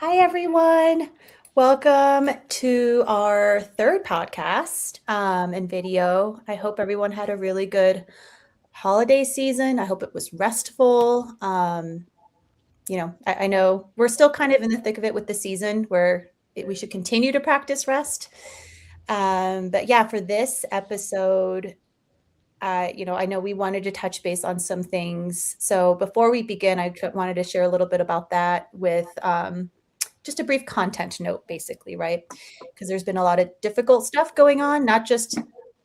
Hi, everyone. Welcome to our third podcast and video. I hope everyone had a really good holiday season. I hope it was restful. I know we're still kind of in the thick of it with the season where we should continue to practice rest. But yeah, for this episode, I know we wanted to touch base on some things. So before we begin, I wanted to share a little bit about that with just a brief content note, basically, right? Because there's been a lot of difficult stuff going on, not just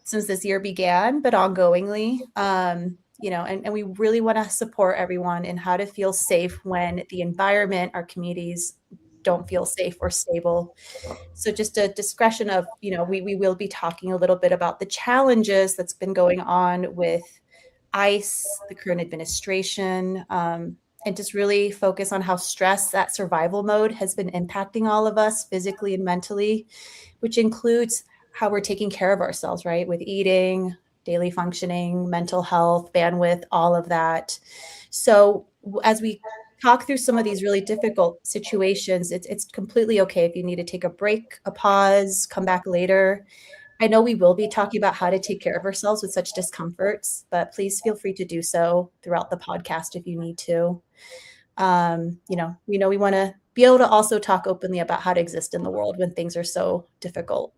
since this year began, but ongoingly. And we really want to support everyone in how to feel safe when the environment, our communities don't feel safe or stable. So just a discretion of, we will be talking a little bit about the challenges that's been going on with ICE, the current administration, and just really focus on how stress, that survival mode, has been impacting all of us physically and mentally, which includes how we're taking care of ourselves, right? With eating, daily functioning, mental health, bandwidth, all of that. So as we talk through some of these really difficult situations, it's completely okay if you need to take a break, a pause, come back later. I know we will be talking about how to take care of ourselves with such discomforts, but please feel free to do so throughout the podcast if you need to. We want to be able to also talk openly about how to exist in the world when things are so difficult.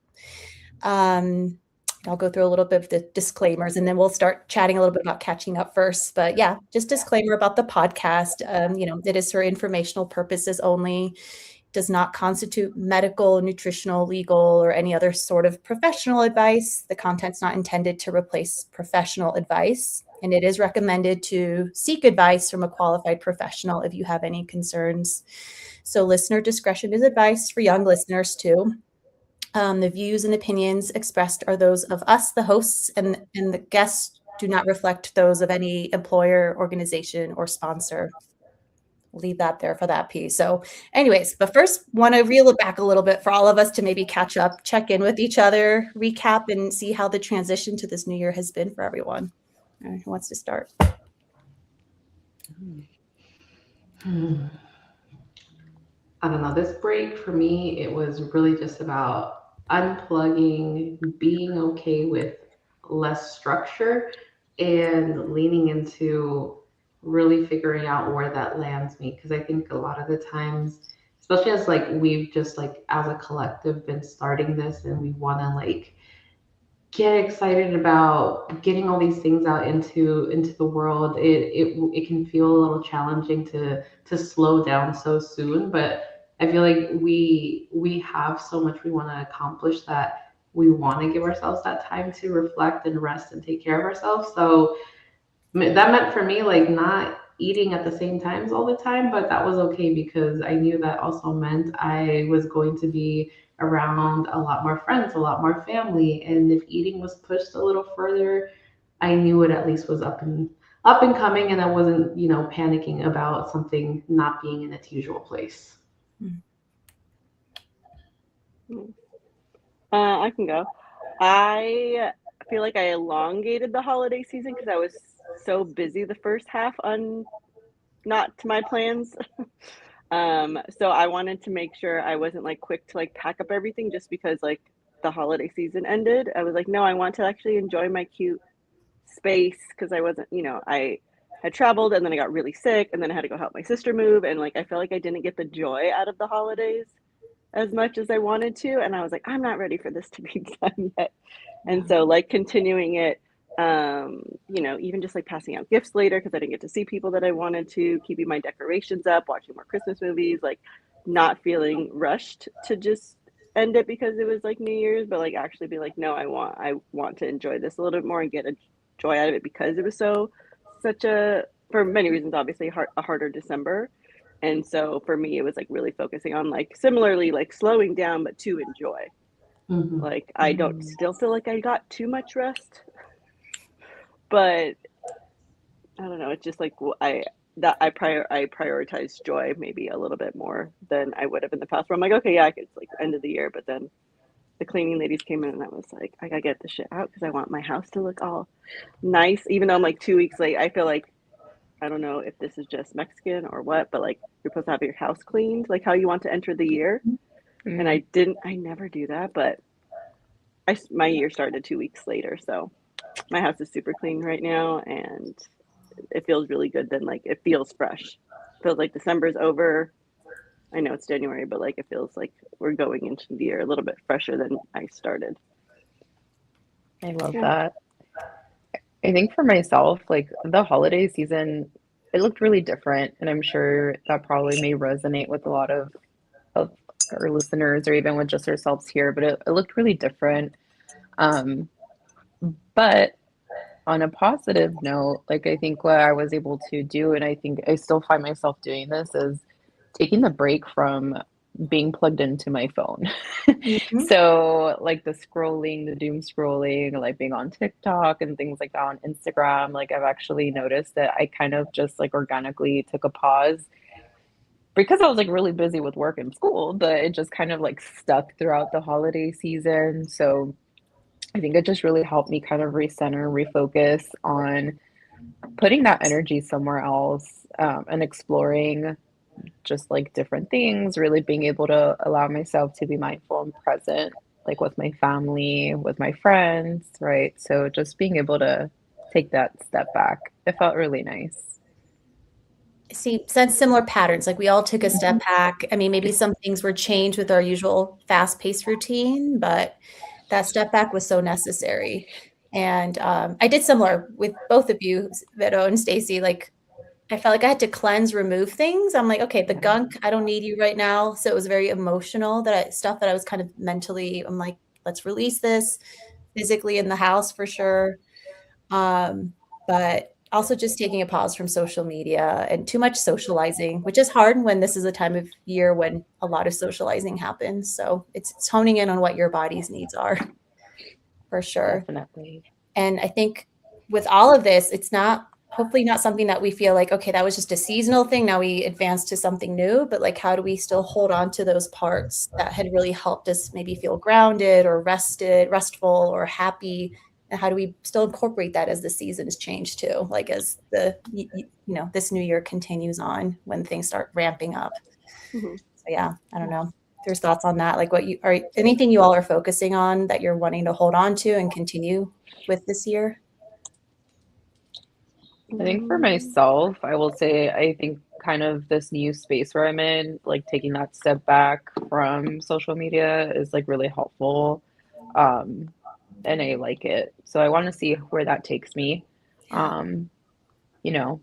I'll go through a little bit of the disclaimers and then we'll start chatting a little bit about catching up first. But yeah, just disclaimer about the podcast. It is for informational purposes only, does not constitute medical, nutritional, legal, or any other sort of professional advice. The content's not intended to replace professional advice, and it is recommended to seek advice from a qualified professional if you have any concerns. So listener discretion is advised for young listeners too. The views and opinions expressed are those of us, the hosts, and the guests do not reflect those of any employer, organization, or sponsor. Leave that there for that piece. So anyways, but first want to reel it back a little bit for all of us to maybe catch up, check in with each other, recap, and see how the transition to this new year has been for everyone. All right, who wants to start? I don't know. This break for me, it was really just about unplugging, being okay with less structure, and leaning into really figuring out where that lands me. Because I think a lot of the times, especially as like we've just like as a collective been starting this and we want to like get excited about getting all these things out into the world, it can feel a little challenging to slow down so soon. But I feel like we have so much we want to accomplish that we want to give ourselves that time to reflect and rest and take care of ourselves. So that meant for me like not eating at the same times all the time, but that was okay because I knew that also meant I was going to be around a lot more friends, a lot more family, and if eating was pushed a little further, I knew it at least was up and coming, and I wasn't, panicking about something not being in its usual place. I can go. I feel like I elongated the holiday season because I was so busy the first half on not to my plans. So I wanted to make sure I wasn't like quick to like pack up everything just because like the holiday season ended. I was like, no, I want to actually enjoy my cute space because I wasn't, I had traveled and then I got really sick and then I had to go help my sister move and like I felt like I didn't get the joy out of the holidays as much as I wanted to. And I was like, I'm not ready for this to be done yet. And so like continuing it, even just like passing out gifts later because I didn't get to see people that I wanted to, keeping my decorations up, watching more Christmas movies, like not feeling rushed to just end it because it was like New Year's, but like actually be like, no, I want to enjoy this a little bit more and get a joy out of it because it was such a, for many reasons, obviously a harder December. And so for me, it was like really focusing on like similarly, like slowing down, but to enjoy. Hmm. Like I don't still feel like I got too much rest, but I don't know. It's just like I prioritize joy maybe a little bit more than I would have in the past. Where I'm like, okay, yeah, it's like end of the year, but then the cleaning ladies came in and I was like, I gotta get this shit out because I want my house to look all nice. Even though I'm like 2 weeks late, I feel like I don't know if this is just Mexican or what, but like you're supposed to have your house cleaned, like how you want to enter the year. And Mm. I never do that, but my year started 2 weeks later. So my house is super clean right now and it feels really good. Then like it feels fresh. Feels like December's over. I know it's January, but like it feels like we're going into the year a little bit fresher than I started. I love Yeah. that. I think for myself, like the holiday season, it looked really different, and I'm sure that probably may resonate with a lot of our listeners or even with just ourselves here, but it looked really different. Um, but on a positive note, like I think what I was able to do, and I think I still find myself doing this, is taking the break from being plugged into my phone. Mhm. So like the scrolling, the doom scrolling, like being on TikTok and things like that on Instagram, like I've actually noticed that I kind of just like organically took a pause because I was like really busy with work and school, but it just kind of like stuck throughout the holiday season. So I think it just really helped me kind of recenter, refocus on putting that energy somewhere else, and exploring just like different things, really being able to allow myself to be mindful and present, like with my family, with my friends, right? So just being able to take that step back, it felt really nice. See, sense similar patterns. Like we all took a step Mhm. back. I mean, maybe some things were changed with our usual fast-paced routine, but that step back was so necessary. And I did similar with both of you, Vito and Stacy. Like I felt like I had to cleanse, remove things. I'm like, okay, the gunk, I don't need you right now. So it was very emotional stuff that I was kind of mentally, I'm like, let's release this physically in the house for sure. But also just taking a pause from social media and too much socializing, which is hard when this is a time of year when a lot of socializing happens. So it's honing in on what your body's needs are for sure. Definitely. And I think with all of this, it's not hopefully not something that we feel like, okay, that was just a seasonal thing. Now we advance to something new, but like, how do we still hold on to those parts that had really helped us maybe feel grounded or restful or happy? And how do we still incorporate that as the seasons change too? Like as this new year continues on when things start ramping up. Mm-hmm. So yeah, I don't know. There's thoughts on that. Like anything you all are focusing on that you're wanting to hold on to and continue with this year? I think for myself, I will say, I think kind of this new space where I'm in, like taking that step back from social media is like really helpful. Um, and I like it. So I want to see where that takes me. Yeah. Um, you know,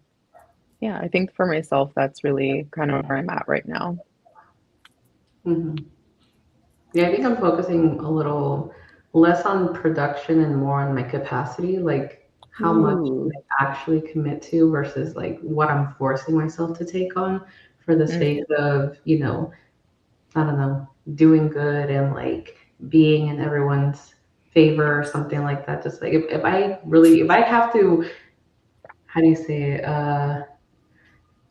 yeah, I think for myself, that's really kind of where I'm at right now. Hmm. Yeah, I think I'm focusing a little less on production and more on my capacity, like how much can Ooh. I actually commit to versus like what I'm forcing myself to take on for the sake Mm, of, I don't know, doing good and like being in everyone's favor or something like that. Just like if I have to, how do you say it?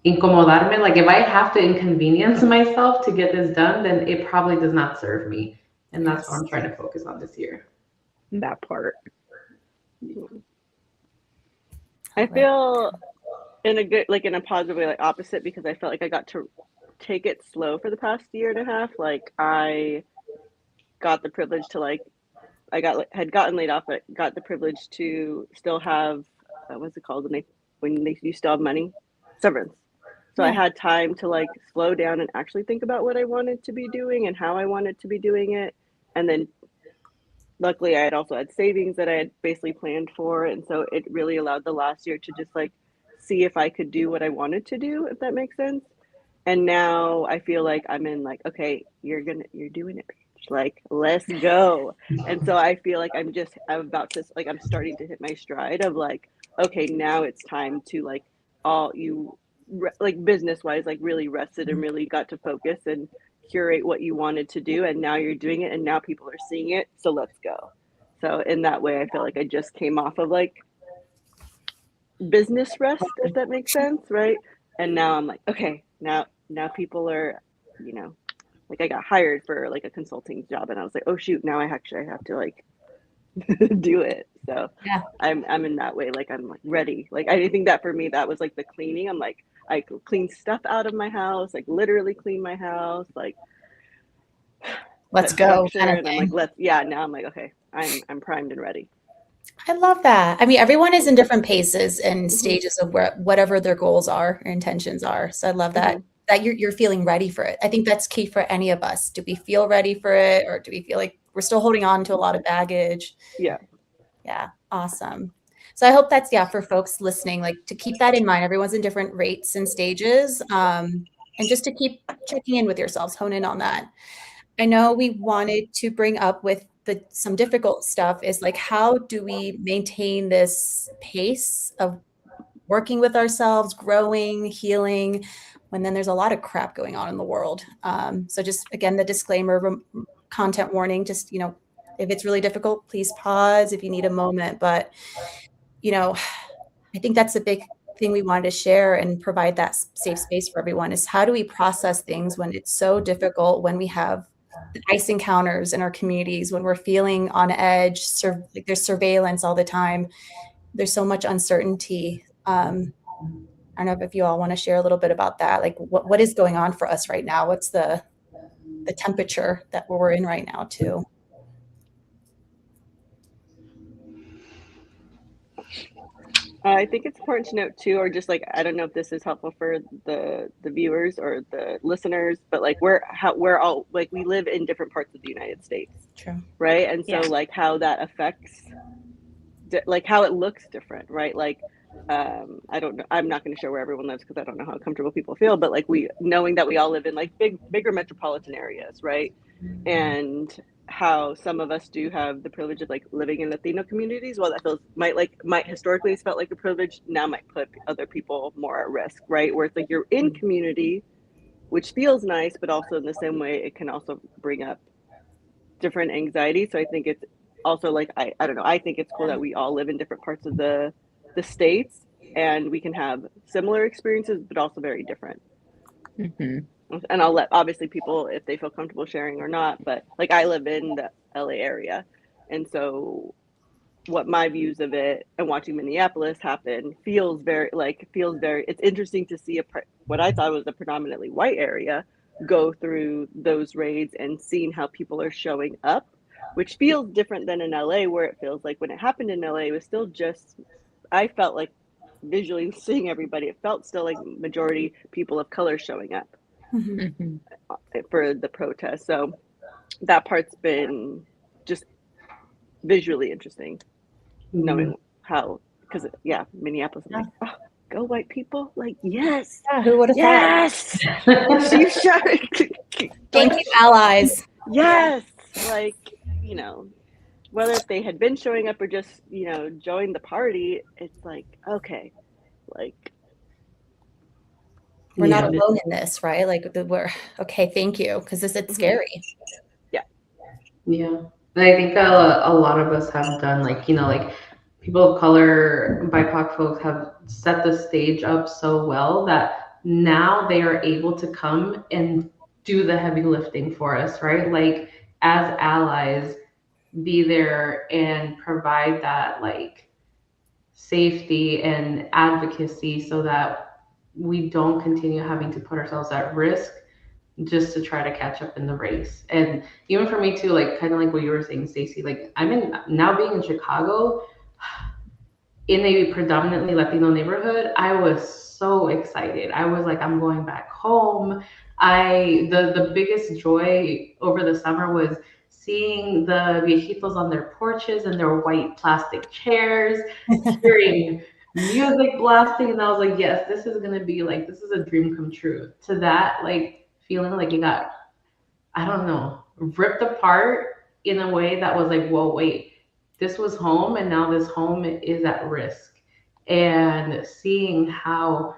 Incomodarme, like if I have to inconvenience myself to get this done, then it probably does not serve me. And that's what Yes. I'm trying to focus on this year. that part. I All right. feel in a good, like in a positive way, like opposite, because I felt like I got to take it slow for the past year and a half. Like I got the privilege to like had gotten laid off, but got the privilege to still have what's it called when they you still have money, severance. So I Yeah. had time to like slow down and actually think about what I wanted to be doing and how I wanted to be doing it. And then luckily I had also had savings that I had basically planned for, and so it really allowed the last year to just like see if I could do what I wanted to do, if that makes sense. And now I feel like I'm in like, okay, you're doing it, bitch. Like let's go. And so I feel like I'm about to like I'm starting to hit my stride of like, okay, now it's time to like all you like business wise like really rested and really got to focus and curate what you wanted to do, and now you're doing it and now people are seeing it, so let's go. So in that way I feel like I just came off of like business rest, if that makes sense, right? And now I'm like, okay, now people are, you know, like I got hired for like a consulting job, and I was like, oh shoot, now I have to like do it. So Yeah. I'm in that way, like I'm like ready. Like I think that for me that was like the cleaning. I'm like I clean stuff out of my house, like literally clean my house, like Let's put go structure, kind of and I'm like thing. now I'm like okay, I'm primed and ready. I love that. I mean, everyone is in different paces and Hmm. stages of whatever their goals are or intentions are. So I love that Hmm. that you're feeling ready for it. I think that's key for any of us. Do we feel ready for it, or do we feel like we're still holding on to a lot of baggage? Yeah. Yeah, awesome. So I hope that's, yeah, for folks listening, like to keep that in mind. Everyone's in different rates and stages, and just to keep checking in with yourselves, hone in on that. I know we wanted to bring up with some difficult stuff is like, how do we maintain this pace of working with ourselves, growing, healing, when then there's a lot of crap going on in the world? So just again, the disclaimer, content warning, just, if it's really difficult, please pause if you need a moment. But, you know, I think that's a big thing we wanted to share and provide that safe space for everyone is how do we process things when it's so difficult, when we have the ICE encounters in our communities, when we're feeling on edge, like there's surveillance all the time. There's so much uncertainty. I don't know if you all want to share a little bit about that. Like what is going on for us right now? What's the temperature that we're in right now too? I think it's important to note too, or just like I don't know if this is helpful for the viewers or the listeners, but like we're all like we live in different parts of the United States, True. right? And so Yeah. like how that affects like how it looks different, right? Like I don't know, I'm not going to share where everyone lives because I don't know how comfortable people feel, but like we knowing that we all live in like bigger metropolitan areas, right? And how some of us do have the privilege of like living in Latino communities. Well, that feels might historically has felt like a privilege, now might put other people more at risk, right? Where it's like you're in community, which feels nice, but also in the same way it can also bring up different anxiety. So I think it's also like I don't know, I think it's cool that we all live in different parts of the states and we can have similar experiences but also very different. Hmm. And I'll let obviously people if they feel comfortable sharing or not, but like I live in the LA area, and so what my views of it and watching Minneapolis happen feels very it's interesting to see what I thought was a predominantly white area go through those raids and seeing how people are showing up, which feels different than in LA, where it feels like when it happened in LA it was still just I felt like visually seeing everybody, it felt still like majority people of color showing up Mhm. Hmm. for the protest. So that part's been just visually interesting, Mm. knowing how, because yeah, Minneapolis, I'm Yeah. like, oh, go white people, like yes, Yeah, who would have thought? yes, you should, Thank like you, allies. Yeah. yes, like you know, whether if they had been showing up or just joined the party, it's like okay, like We're not Yeah. alone in this, right? Like we're okay, thank you, because it's mhm, scary. yeah, Yeah. And I think a lot of us have done, like, like people of color, BIPOC folks have set the stage up so well that now they are able to come and do the heavy lifting for us, right? Like, as allies, be there and provide that, like, safety and advocacy so that we don't continue having to put ourselves at risk just to try to catch up in the race. And even for me too, like kind of like what you were saying, Stacey, like I'm in now being in Chicago in a predominantly Latino neighborhood, I was so excited. I was like, I'm going back home. The biggest joy over the summer was seeing the viejitos on their porches and their white plastic chairs, hearing music blasting, and I was like, yes, this is a dream come true. To that, like feeling like it got, I don't know, ripped apart in a way that was like, whoa, wait, this was home and now this home is at risk. And seeing how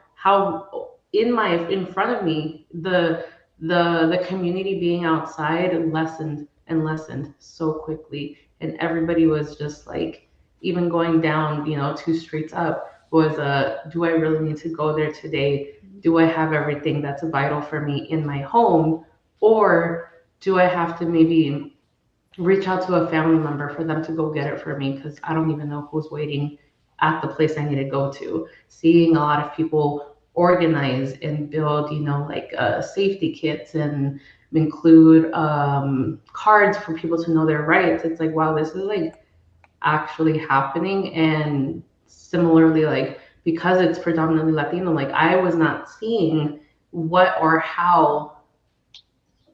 in front of me the community being outside lessened and lessened so quickly. And everybody was just like, even going down, two streets up was do I really need to go there today? Do I have everything that's vital for me in my home? Or do I have to maybe reach out to a family member for them to go get it for me because I don't even know who's waiting at the place I need to go to. Seeing a lot of people organize and build, like safety kits and include cards for people to know their rights. It's like, wow, this is like actually happening. And similarly, like because it's predominantly Latino, like I was not seeing what or how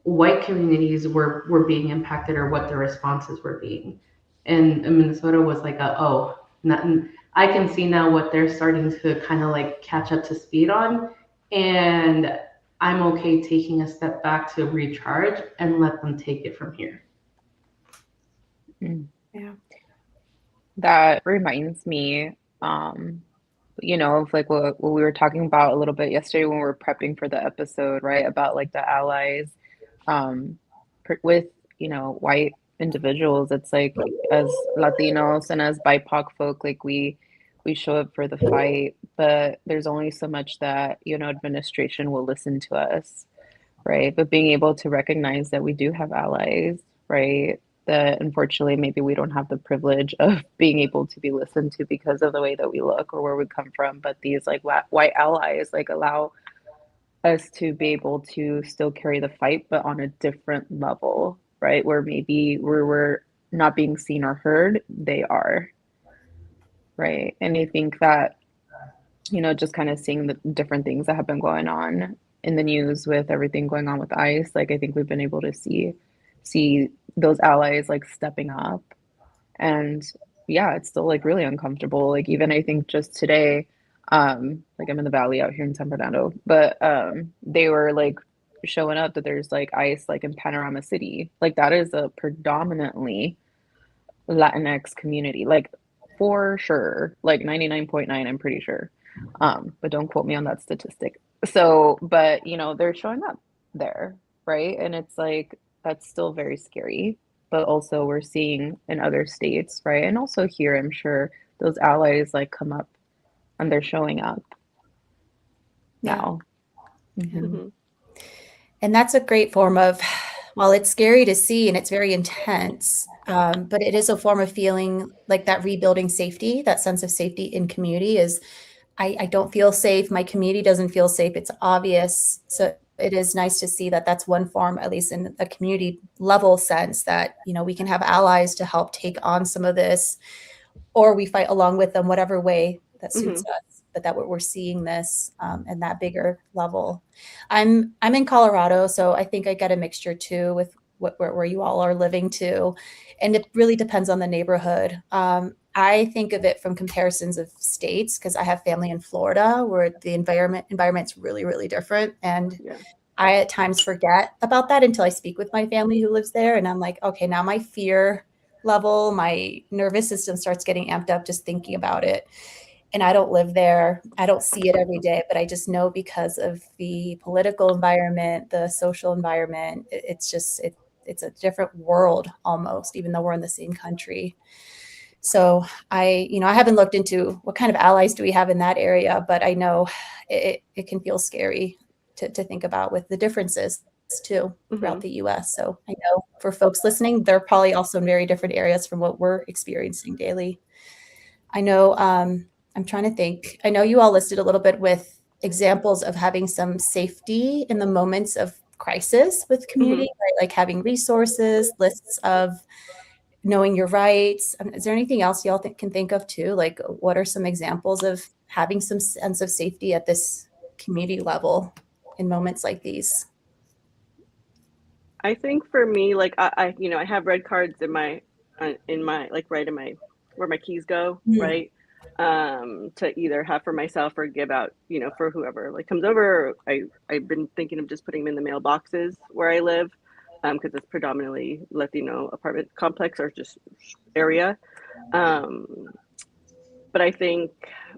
white communities were being impacted or what the responses were being. And Minnesota was like, not, I can see now what they're starting to kind of like catch up to speed on. And I'm okay taking a step back to recharge and let them take it from here. Yeah. That reminds me, of like what we were talking about a little bit yesterday when we were prepping for the episode, right? About like the allies, um, with, white individuals. It's like as Latinos and as BIPOC folk, like we show up for the fight, but there's only so much that, administration will listen to us, right? But being able to recognize that we do have allies, right? That unfortunately maybe we don't have the privilege of being able to be listened to because of the way that we look or where we come from. But these like white allies like allow us to be able to still carry the fight, but on a different level, right? Where maybe where we're not being seen or heard, they are, right? And I think that, just kind of seeing the different things that have been going on in the news with everything going on with ICE, like I think we've been able to see those allies like stepping up. And yeah, it's still like really uncomfortable. Like even I think just today, like I'm in the valley out here in San Bernardino, but they were like showing up that there's like ICE like in Panorama City. Like that is a predominantly Latinx community, like for sure, like 99.9, I'm pretty sure. But don't quote me on that statistic. So, but they're showing up there, right? And it's like that's still very scary. But also we're seeing in other states, right? And also here, I'm sure those allies like come up and they're showing up Yeah. now. Mhm. And that's a great form of, well, it's scary to see and it's very intense, but it is a form of feeling like that rebuilding safety, that sense of safety in community is, I don't feel safe. My community doesn't feel safe. It's obvious. So it is nice to see that that's one form, at least in a community level sense, that, we can have allies to help take on some of this, or we fight along with them, whatever way that suits us. But that we're seeing this in that bigger level. I'm in Colorado, so I think I get a mixture too with where you all are living too, and it really depends on the neighborhood. I think of it from comparisons of states because I have family in Florida where the environment's really, really different, and Yeah. I at times forget about that until I speak with my family who lives there, and I'm like, okay, now my fear level, my nervous system starts getting amped up just thinking about it. And I don't live there. I don't see it every day, but I just know because of the political environment, the social environment, it's a different world almost, even though we're in the same country. So I haven't looked into what kind of allies do we have in that area, but I know it can feel scary to think about with the differences too throughout the US. So I know for folks listening, they're probably also in very different areas from what we're experiencing daily. I know, I'm trying to think. I know you all listed a little bit with examples of having some safety in the moments of crisis with community, right? Like having resources, lists of knowing your rights. Is there anything else y'all can think of too? Like, what are some examples of having some sense of safety at this community level in moments like these? I think for me, like I have red cards in my like right in my where my keys go, Mm. right? To either have for myself or give out, for whoever like comes over. I've been thinking of just putting them in the mailboxes where I live, because it's predominantly Latino apartment complex or just area. Um, but I think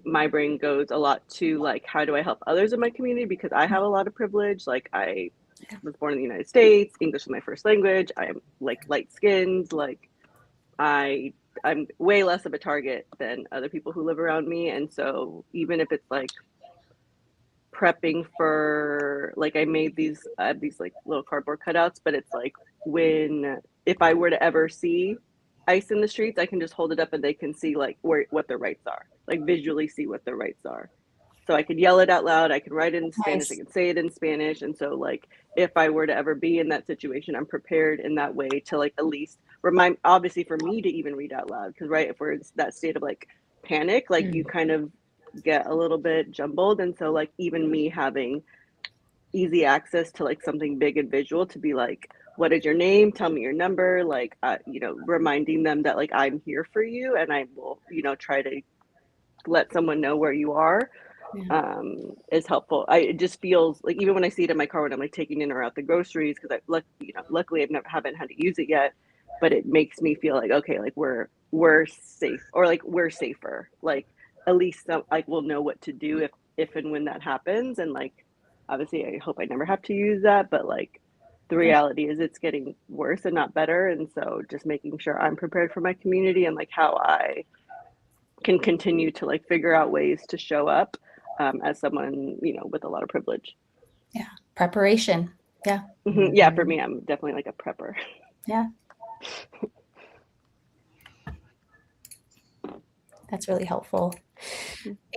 my brain goes a lot to like, how do I help others in my community? Because I have a lot of privilege. Like I was born in the United States, English is my first language. I am like light skinned. Like I I'm way less of a target than other people who live around me. And so even if it's like prepping for, like, I made these like little cardboard cutouts, but it's like if I were to ever see ice in the streets, I can just hold it up and they can see like what the rights are, like visually see what the rights are. So I could yell it out loud, I could write it in Spanish, I Nice. could say it in Spanish. And so like if I were to ever be in that situation, I'm prepared in that way to like at least remind, obviously for me to even read out loud. Because right, if we're in that state of like panic, like you kind of get a little bit jumbled. And so like even me having easy access to like something big and visual to be like, what is your name, tell me your number, like reminding them that like I'm here for you and I will try to let someone know where you are, is helpful. It just feels like even when I see it in my car when I'm like taking in or out the groceries, because luckily I've never haven't had to use it yet, but it makes me feel like okay, like we're safe, or like we're safer, like at least like we'll know what to do if and when that happens. And like obviously I hope I never have to use that, but like the reality is it's getting worse and not better. And so just making sure I'm prepared for my community and like how I can continue to like figure out ways to show up as someone with a lot of privilege. Yeah, preparation. Yeah. Yeah, for me, I'm definitely like a prepper. Yeah. That's really helpful.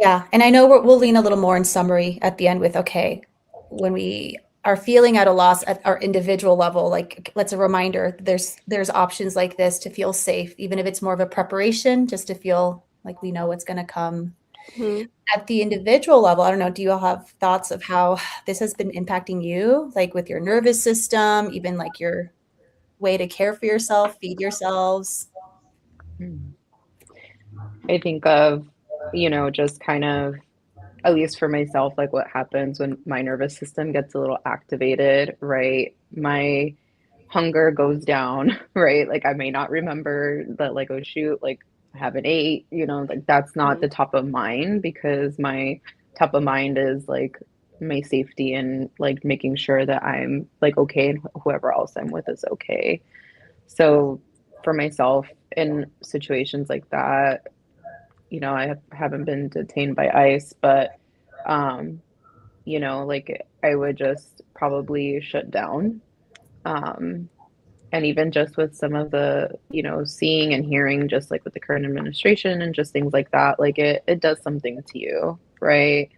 Yeah, and I know we'll lean a little more in summary at the end with, okay, when we are feeling at a loss at our individual level, like let's a reminder, there's options like this to feel safe, even if it's more of a preparation, just to feel like we know what's going to come. At the individual level, I don't know, do you all have thoughts of how this has been impacting you, like with your nervous system, even like your way to care for yourself, feed yourselves? I think of, just kind of, at least for myself, like what happens when my nervous system gets a little activated, right? My hunger goes down, right? Like I may not remember that, like, oh shoot, like I haven't ate, like that's not the top of mind, because my top of mind is like my safety and like making sure that I'm like okay and whoever else I'm with is okay. So for myself in situations like that, I haven't been detained by ICE, but like I would just probably shut down. Um, and even just with some of the, seeing and hearing, just like with the current administration and just things like that, like it does something to you, right?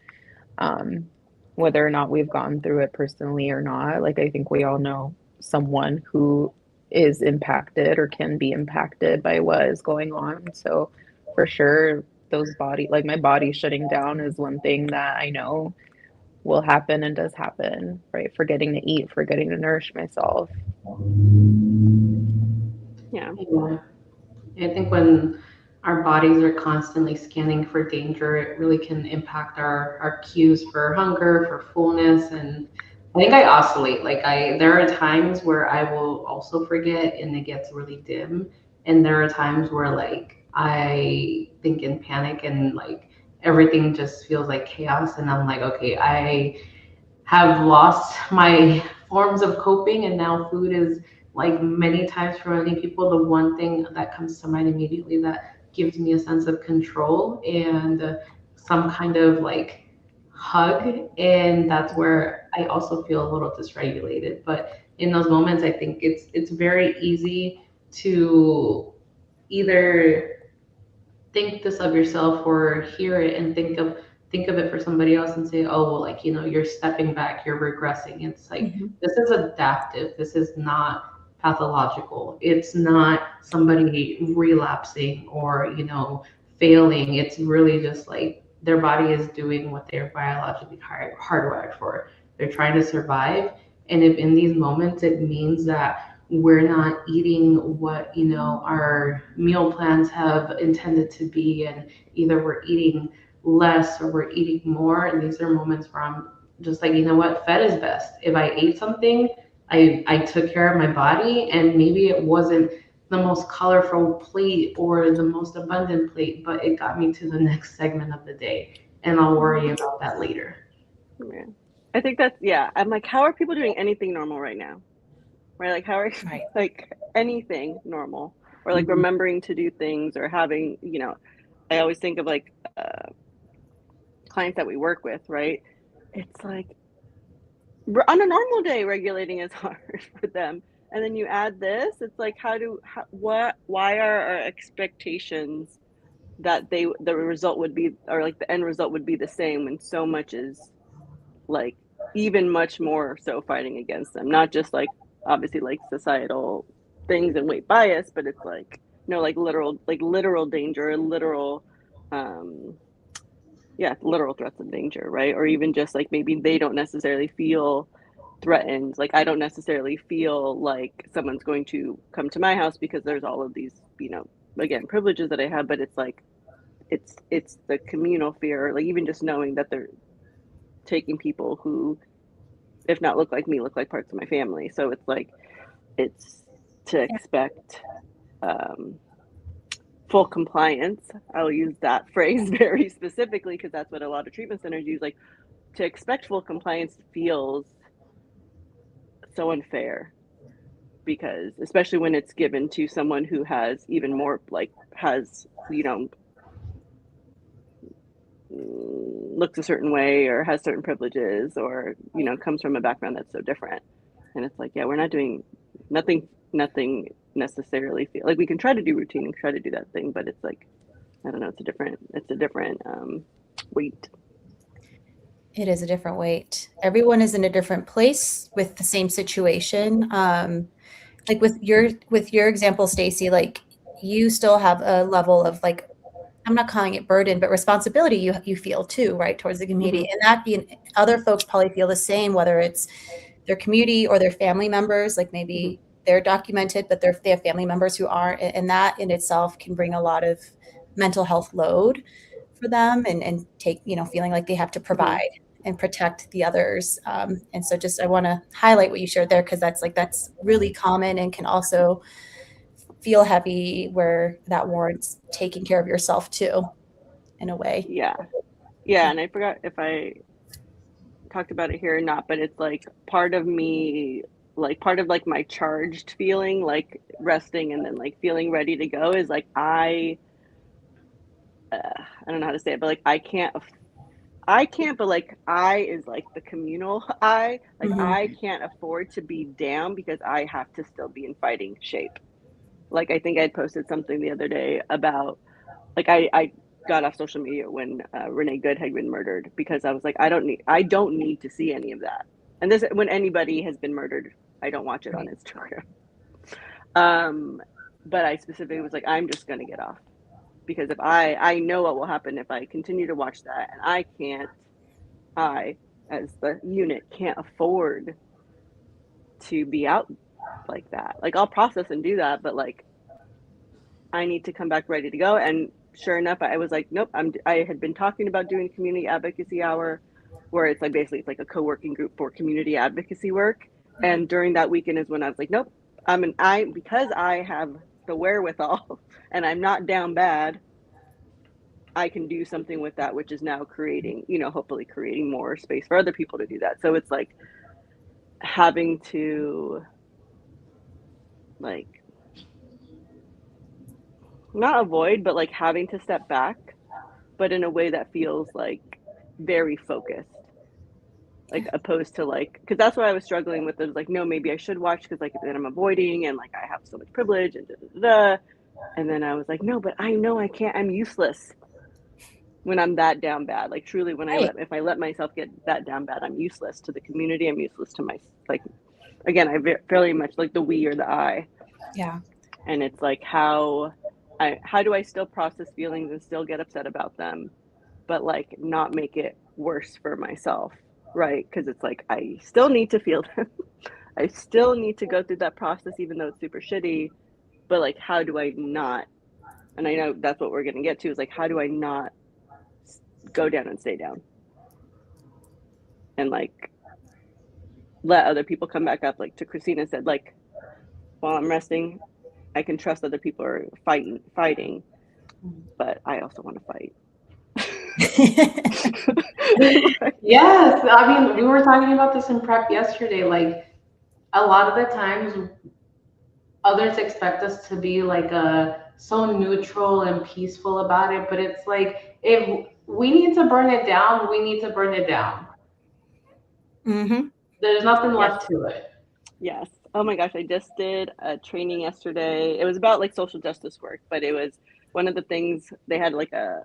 Um, Whether or not we've gone through it personally or not, like I think we all know someone who is impacted or can be impacted by what is going on. So for sure, like my body shutting down is one thing that I know will happen and does happen, right? Forgetting to eat, forgetting to nourish myself. Yeah. I think when our bodies are constantly scanning for danger, it really can impact our cues for hunger, for fullness. And I think I oscillate. There are times where I will also forget and it gets really dim. And there are times where like I think in panic and like everything just feels like chaos. And I'm like, okay, I have lost my forms of coping, and now food is like many times for many people the one thing that comes to mind immediately that gives me a sense of control and some kind of like hug. And that's where I also feel a little dysregulated. But in those moments I think it's very easy to either think this of yourself or hear it and think of it for somebody else and say, oh well, like you're stepping back, you're regressing. It's like this is adaptive, this is not pathological, it's not somebody relapsing or failing. It's really just like their body is doing what they're biologically hardwired for. They're trying to survive. And if in these moments it means that we're not eating what our meal plans have intended to be, and either we're eating less or we're eating more, and these are moments where I'm just like, what, fed is best. If I ate something, I took care of my body, and maybe it wasn't the most colorful plate or the most abundant plate, but it got me to the next segment of the day, and I'll worry about that later. Yeah. I think that's, yeah, I'm like, how are people doing anything normal right now? Right? Like how are like anything normal, or like remembering to do things, or having, I always think of like clients that we work with, right? it's like on a normal day regulating is hard for them, and then you add this, it's like why are our expectations that the result would be, or like the end result would be the same when so much is like even much more so fighting against them, not just like obviously like societal things and weight bias, but it's like like literal danger, literal um literal threats of danger, right? Or even just like maybe they don't necessarily feel threatened. Like I don't necessarily feel like someone's going to come to my house because there's all of these, again, privileges that I have, but it's like it's the communal fear, like even just knowing that they're taking people who, if not look like me, look like parts of my family. So it's like it's to expect full compliance. I'll use that phrase very specifically because that's what a lot of treatment centers use. Like to expect full compliance feels so unfair because especially when it's given to someone who has even more like has looks a certain way or has certain privileges or comes from a background that's so different. And it's like, yeah, we're not doing nothing necessarily feel like we can try to do routine and try to do that thing, but it's like, I don't know, it's a different weight. It is a different weight. Everyone is in a different place with the same situation. Like with your example, Stacy, like you still have a level of like, I'm not calling it burden, but responsibility you feel too, right, towards the community. And that being other folks probably feel the same, whether it's their community or their family members, like maybe they're documented, but they have family members who aren't. And that in itself can bring a lot of mental health load for them and take, feeling like they have to provide and protect the others. And so just, I want to highlight what you shared there, because that's really common and can also feel heavy where that warrants taking care of yourself too, in a way. Yeah. And I forgot if I talked about it here or not, but it's like part of me, like part of like my charged feeling, like resting and then like feeling ready to go is like I don't know how to say it, but like I can't, but like I is like the communal I, like I can't afford to be down because I have to still be in fighting shape. Like I think I'd posted something the other day about like I got off social media when Renee Good had been murdered because I was like, I don't need to see any of that. And this, when anybody has been murdered, I don't watch it on Instagram. But I specifically was like, I'm just gonna get off because if I know what will happen if I continue to watch that, and I as the unit can't afford to be out like that. Like I'll process and do that, but like I need to come back ready to go. And sure enough, I was like, nope. I had been talking about doing community advocacy hour, where it's like basically it's like a co-working group for community advocacy work. And during that weekend is when I was like, nope. Because I have the wherewithal and I'm not down bad. I can do something with that, which is now creating, hopefully creating more space for other people to do that. So it's like having to like not avoid, but like having to step back, but in a way that feels like very focused, like opposed to like, because that's what I was struggling with. It was like, no, maybe I should watch because like then I'm avoiding and like I have so much privilege and and then I was like, no, but I know I can't. I'm useless when I'm that down bad. Like truly, when if I let myself get that down bad, I'm useless to the community. I'm useless to my like. Again, I very much like the we or the I. Yeah. And it's like how do I still process feelings and still get upset about them, but like not make it worse for myself, right? Because it's like I still need to feel them. I still need to go through that process, even though it's super shitty. But like, how do I not? And I know that's what we're gonna get to is like, how do I not go down and stay down, and like let other people come back up? Like to Christina said, like while I'm resting, I can trust other people are fighting, but I also want to fight. Yes, I mean, we were talking about this in prep yesterday. Like, a lot of the times, others expect us to be like so neutral and peaceful about it, but it's like if we need to burn it down, we need to burn it down. Mm-hmm. There's nothing Yes. left to it. Yes. Oh my gosh, I just did a training yesterday. It was about like social justice work, but it was one of the things they had like a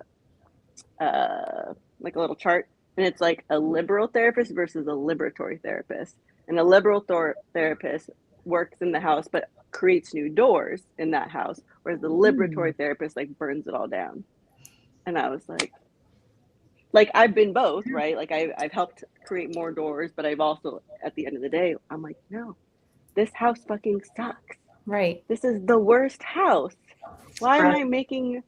little chart, and it's like a liberal therapist versus a liberatory therapist. And a liberal therapist works in the house but creates new doors in that house, whereas the liberatory therapist like burns it all down. And I was like I've been both, right? Like I've helped create more doors, but I've also, at the end of the day, I'm like, no, this house fucking sucks. Right. This is the worst house. Why am Right. I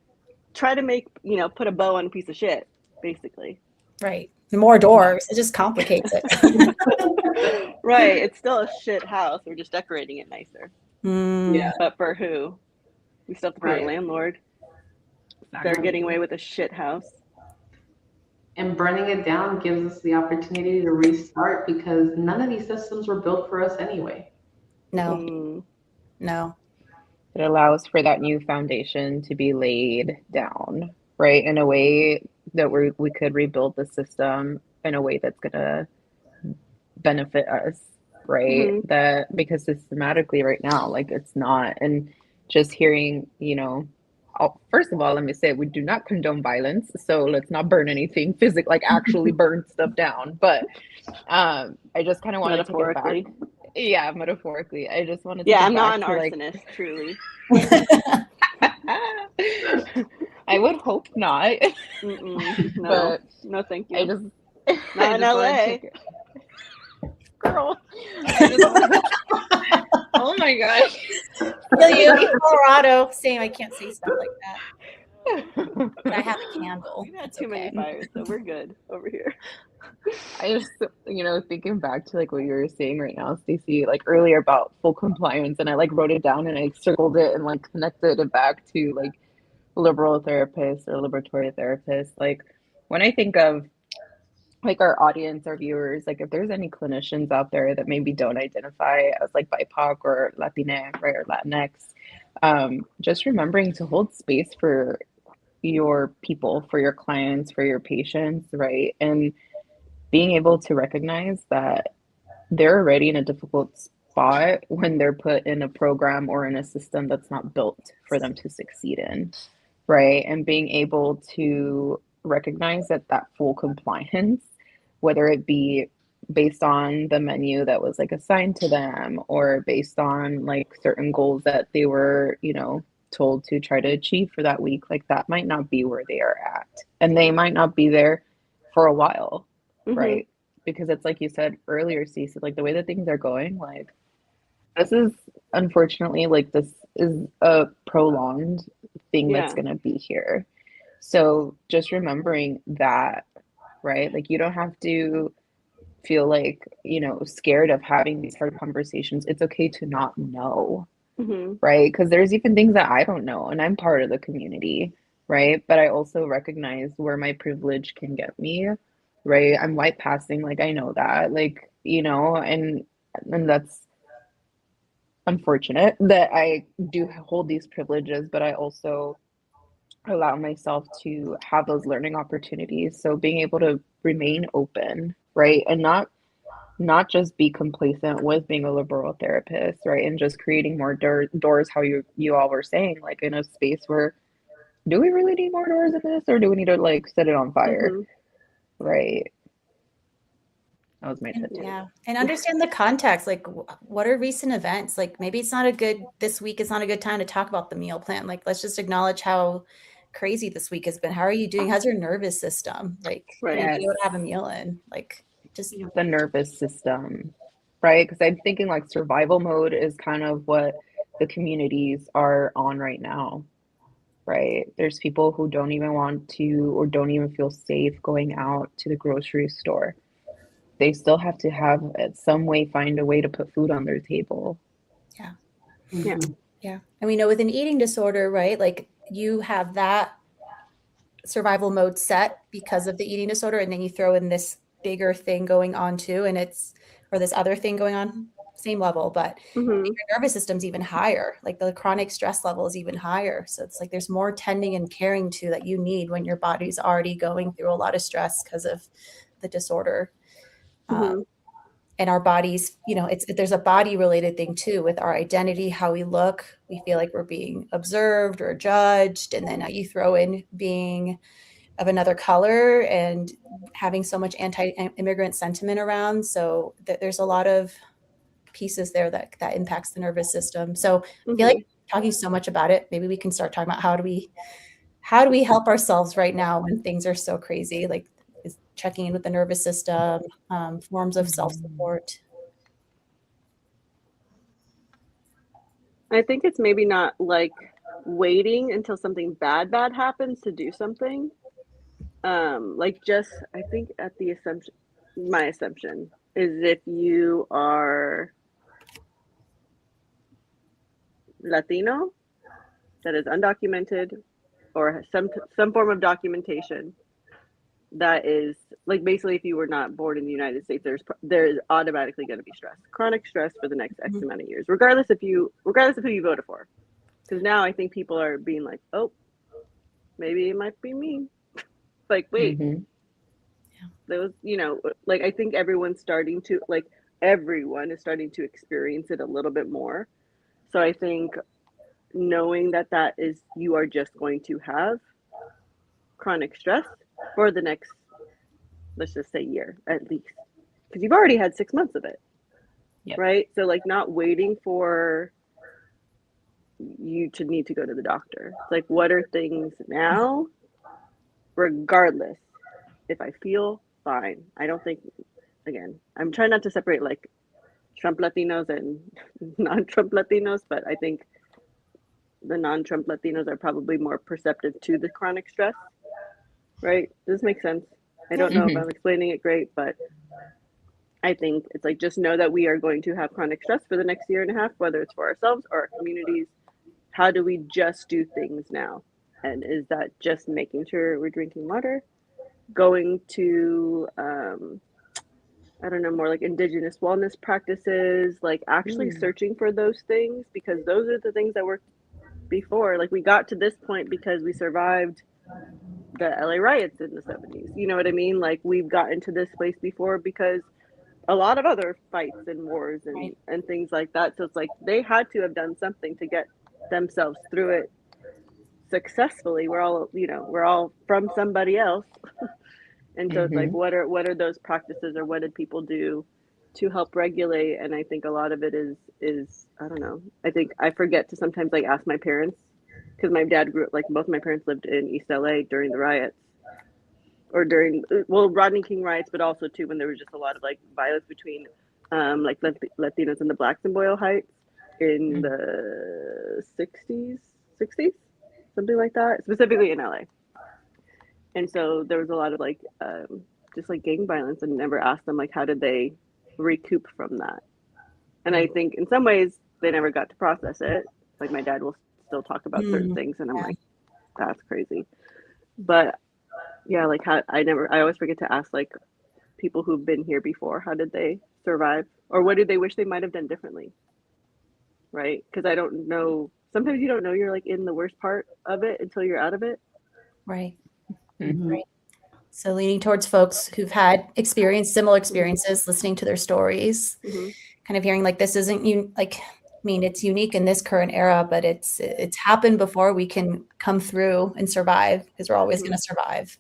try to make, put a bow on a piece of shit, basically. Right. The more doors, it just complicates it. Right. It's still a shit house. We're just decorating it nicer. Yeah. But for who? We still have to pay the Right. landlord. They're getting away with a shit house. And burning it down gives us the opportunity to restart because none of these systems were built for us anyway. No. No. It allows for that new foundation to be laid down, right? In a way that we could rebuild the system in a way that's gonna benefit us, right? That because systematically right now, like it's not. And just hearing, first of all, let me say we do not condone violence, so let's not burn anything physical, like actually burn stuff down. But I just kind of want to take it back. Yeah, metaphorically. I just want to take it I'm not back an to arsonist, truly. I would hope not. No, But no, thank you. I just Not in LA. Girl. Oh my gosh. Colorado, same. I can't say stuff like that. But I have a candle. We've had too many fires, so we're good over here. I just, thinking back to like what you were saying right now, Stacey, like earlier about full compliance, and I like wrote it down and I circled it and like connected it back to like liberal therapists or liberatory therapists. Like when I think of like our audience, our viewers, like if there's any clinicians out there that maybe don't identify as like BIPOC or Latine, right, or Latinx, just remembering to hold space for your people, for your clients, for your patients, right? And being able to recognize that they're already in a difficult spot when they're put in a program or in a system that's not built for them to succeed in, right? And being able to recognize that full compliance, whether it be based on the menu that was like assigned to them or based on like certain goals that they were, told to try to achieve for that week, like that might not be where they are at. And they might not be there for a while, right? Because it's like you said earlier, Cece, like the way that things are going, like this is unfortunately like this is a prolonged thing that's going to be here. So just remembering that, right? Like you don't have to feel like, scared of having these hard conversations. It's okay to not know, right? Because there's even things that I don't know and I'm part of the community, right? But I also recognize where my privilege can get me, right? I'm white passing, like I know that, like, and that's unfortunate that I do hold these privileges, but I also allow myself to have those learning opportunities. So being able to remain open, right? And not just be complacent with being a liberal therapist, right? And just creating more doors, how you all were saying, like in a space where do we really need more doors in this or do we need to like set it on fire? Right. That was my tip. Yeah. And understand the context. Like what are recent events? Like maybe this week is not a good time to talk about the meal plan. Like let's just acknowledge how crazy this week has been. How are you doing? How's your nervous system? Like Right. you would have a meal in. Like just the nervous system, right? Because I'm thinking like survival mode is kind of what the communities are on right now, right? There's people who don't even want to or don't even feel safe going out to the grocery store. They still have to have some way find a way to put food on their table. Yeah. Yeah. And we know with an eating disorder, right? Like you have that survival mode set because of the eating disorder, and then you throw in this bigger thing going on too, and or this other thing going on, same level, but your nervous system's even higher. Like the chronic stress level is even higher. So it's like there's more tending and caring to that you need when your body's already going through a lot of stress because of the disorder. and our bodies, there's a body related thing too with our identity, how we look. We feel like we're being observed or judged. And then you throw in being of another color and having so much anti-immigrant sentiment around. So there's a lot of pieces there that impacts the nervous system. So I feel like talking so much about it, maybe we can start talking about how do we help ourselves right now when things are so crazy, like is checking in with the nervous system, forms of self-support. I think it's maybe not like waiting until something bad happens to do something. Like just I think at the assumption, my assumption is if you are Latino that is undocumented or some form of documentation that is like basically if you were not born in the United States, there's automatically going to be stress, chronic stress for the next X amount of years, regardless of who you voted for. Because now I think people are being like, oh, maybe it might be me. Like, wait, those, like I think everyone is starting to experience it a little bit more. So I think knowing that is you are just going to have chronic stress for the next, let's just say, year at least, because you've already had 6 months of it. Yep. Right? So like not waiting for you to need to go to the doctor. It's like, what are things now, regardless, if I feel fine. I don't think, again, I'm trying not to separate like Trump Latinos and non-Trump Latinos, but I think the non-Trump Latinos are probably more perceptive to the chronic stress, right? Does this make sense? I don't know if I'm explaining it great, but I think it's like, just know that we are going to have chronic stress for the next year and a half, whether it's for ourselves or our communities. How do we just do things now? And is that just making sure we're drinking water, going to, I don't know, more like indigenous wellness practices, like actually searching for those things, because those are the things that worked before. Like we got to this point because we survived the LA riots in the 70s. You know what I mean? Like we've gotten to this place before because a lot of other fights and wars and things like that. So it's like they had to have done something to get themselves through it successfully. We're all from somebody else. And so it's like, what are those practices, or what did people do to help regulate? And I think a lot of it is I don't know. I think I forget to sometimes like ask my parents, because my dad grew up, like both my parents lived in East LA during the riots, or during Rodney King riots, but also too when there was just a lot of like violence between like Latinos and the blacks in Boyle Heights in the 60s, something like that, specifically in LA. And so there was a lot of like just like gang violence, and never asked them like how did they recoup from that. And I think in some ways they never got to process it. Like my dad will still talk about certain things, and I'm like, that's crazy. But yeah, like I always forget to ask like people who've been here before, how did they survive, or what did they wish they might have done differently, right? Because I don't know, sometimes you don't know you're like in the worst part of it until you're out of it. Right. Right. So leaning towards folks who've had similar experiences, listening to their stories, kind of hearing like this isn't it's unique in this current era, but it's happened before. We can come through and survive, because we're always going to survive.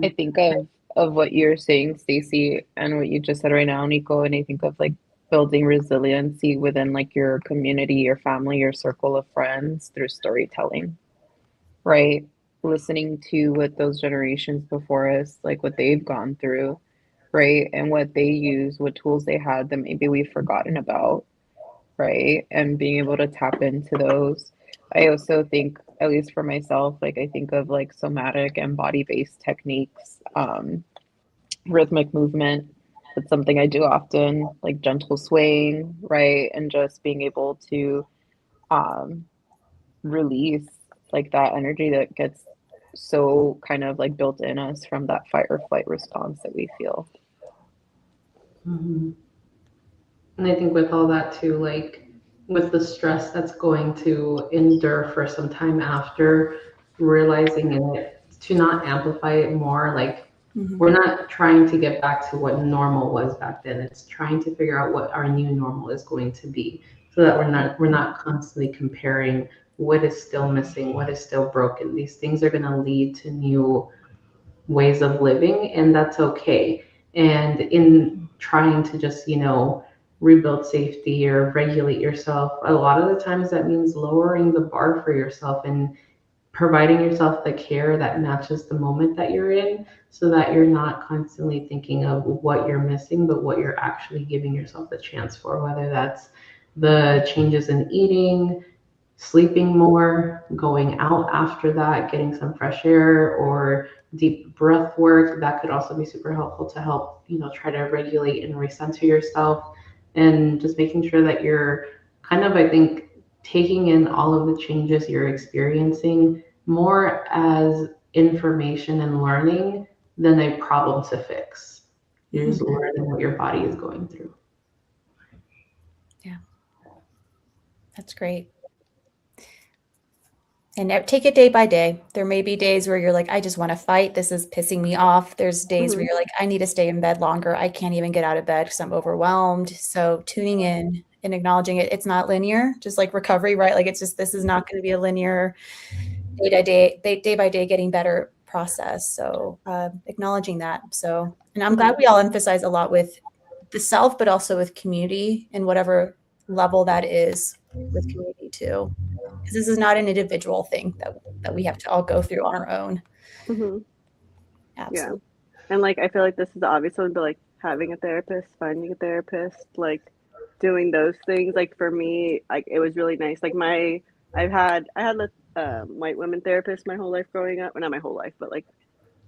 I think of what you're saying, Stacey, and what you just said right now, Nico, and I think of like building resiliency within like your community, your family, your circle of friends through storytelling, right? Listening to what those generations before us, like what they've gone through, right? And what they use, what tools they had that maybe we've forgotten about, right? And being able to tap into those. I also think, at least for myself, like I think of like somatic and body-based techniques, rhythmic movement. It's something I do often, like gentle swaying, right? And just being able to release like that energy that gets so kind of like built in us from that fight or flight response that we feel. And I think with all that too, like with the stress that's going to endure for some time after, realizing in it to not amplify it more, like Mhm. We're not trying to get back to what normal was back then. It's trying to figure out what our new normal is going to be, so that we're not constantly comparing what is still missing, what is still broken. These things are going to lead to new ways of living, and that's okay. And in trying to just, rebuild safety or regulate yourself, a lot of the times that means lowering the bar for yourself and providing yourself the care that matches the moment that you're in, so that you're not constantly thinking of what you're missing, but what you're actually giving yourself the chance for, whether that's the changes in eating, sleeping more, going out after that, getting some fresh air or deep breath work. That could also be super helpful to help, try to regulate and recenter yourself, and just making sure that you're kind of, I think, taking in all of the changes you're experiencing more as information and learning than a problem to fix. You're just learning what your body is going through. Yeah, that's great. And take it day by day. There may be days where you're like, I just want to fight. This is pissing me off. There's days where you're like, I need to stay in bed longer. I can't even get out of bed because I'm overwhelmed. So tuning in and acknowledging it, it's not linear, just like recovery, right? Like it's just, this is not going to be a linear day by day getting better process. So acknowledging that. So, and I'm glad we all emphasize a lot with the self, but also with community and whatever level that is with community too. Because this is not an individual thing that we have to all go through on our own. Mm-hmm. Absolutely. Yeah. And like I feel like this is the obvious one, but like having a therapist, finding a therapist, like doing those things. Like for me, like it was really nice. Like I had a white women therapist my whole life growing up. Well, not my whole life, but like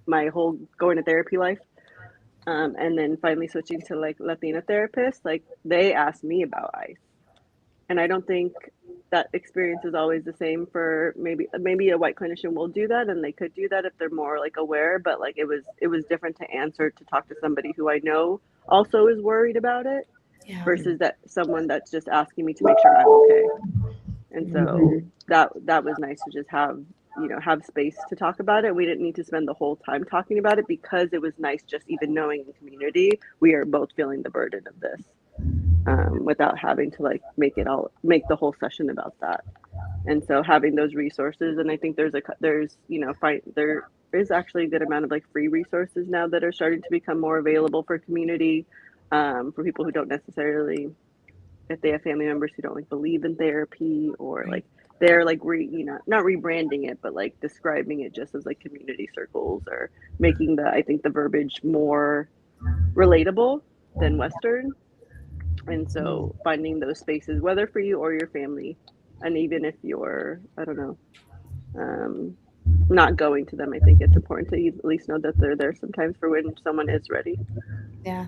my whole going to therapy life. And then finally switching to like Latina therapists, like they asked me about ICE. And I don't think that experience is always the same for maybe a white clinician will do that, and they could do that if they're more like aware, but like it was different to answer to talk to somebody who I know also is worried about it Yeah. versus that someone that's just asking me to make sure I'm okay. And so that was nice to just have space to talk about it. We didn't need to spend the whole time talking about it because it was nice just even knowing in community we are both feeling the burden of this, without having to like make the whole session about that. And so having those resources, and I think there is actually a good amount of like free resources now that are starting to become more available for community, for people who don't necessarily, if they have family members who don't like believe in therapy, or Right. like they're like not rebranding it, but like describing it just as like community circles, or making I think the verbiage more relatable than Western. And so finding those spaces, whether for you or your family, and even if you're, I don't know, um, not going to them, I think it's important to at least know that they're there sometimes for when someone is ready. Yeah.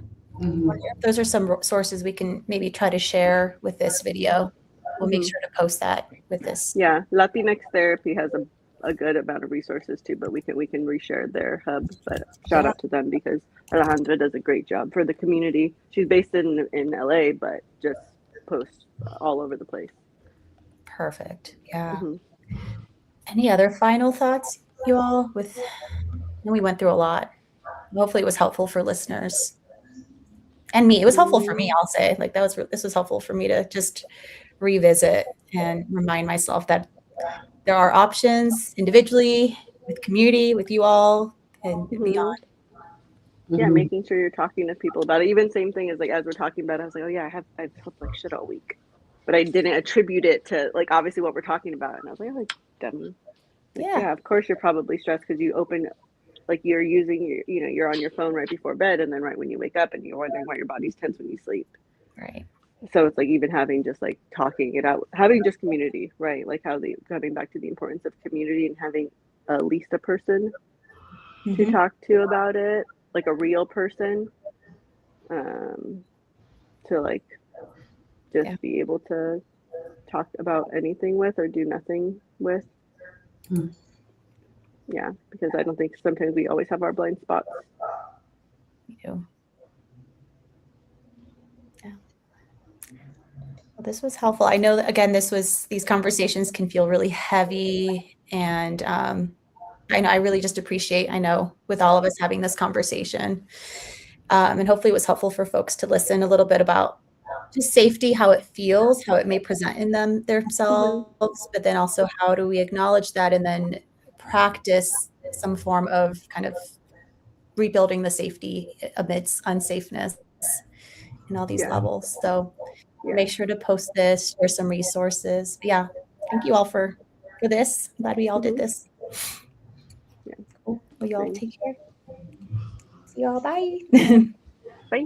Those are some sources we can maybe try to share with this video. We'll make sure to post that with this. Yeah, Latinx therapy has a good amount of resources too, but we can reshare their hub. But shout out to them because Alejandra does a great job for the community. She's based in LA, but just posts all over the place. Perfect. Yeah. Mm-hmm. Any other final thoughts, you all? We went through a lot. Hopefully it was helpful for listeners. And me. It was helpful for me, I'll say. Like this was helpful for me to just revisit and remind myself that there are options individually, with community, with you all, and beyond. Yeah, making sure you're talking to people about it. Even same thing as like as we're talking about it, I was like, oh yeah, I've felt like shit all week, but I didn't attribute it to like obviously what we're talking about. And I was like, oh, like dummy. Like, Yeah. yeah, of course you're probably stressed because you open, like you're using you're on your phone right before bed, and then right when you wake up and you're wondering why your body's tense when you sleep. Right. So it's like even having just like talking it out, having just community, right? Like coming back to the importance of community and having at least a person to talk to about it, like a real person, to like just be able to talk about anything with or do nothing with. Yeah, because I don't think sometimes we always have our blind spots. We do. Yeah. Well, this was helpful. I know that again, these conversations can feel really heavy and I really just appreciate, with all of us having this conversation. And hopefully it was helpful for folks to listen a little bit about just safety, how it feels, how it may present in themselves, but then also how do we acknowledge that and then practice some form of kind of rebuilding the safety amidst unsafeness in all these levels. So make sure to post this, share some resources. But yeah, thank you all for this. I'm glad we all did this. Yeah. Cool. Well, you all take care. See you all. Bye. Bye.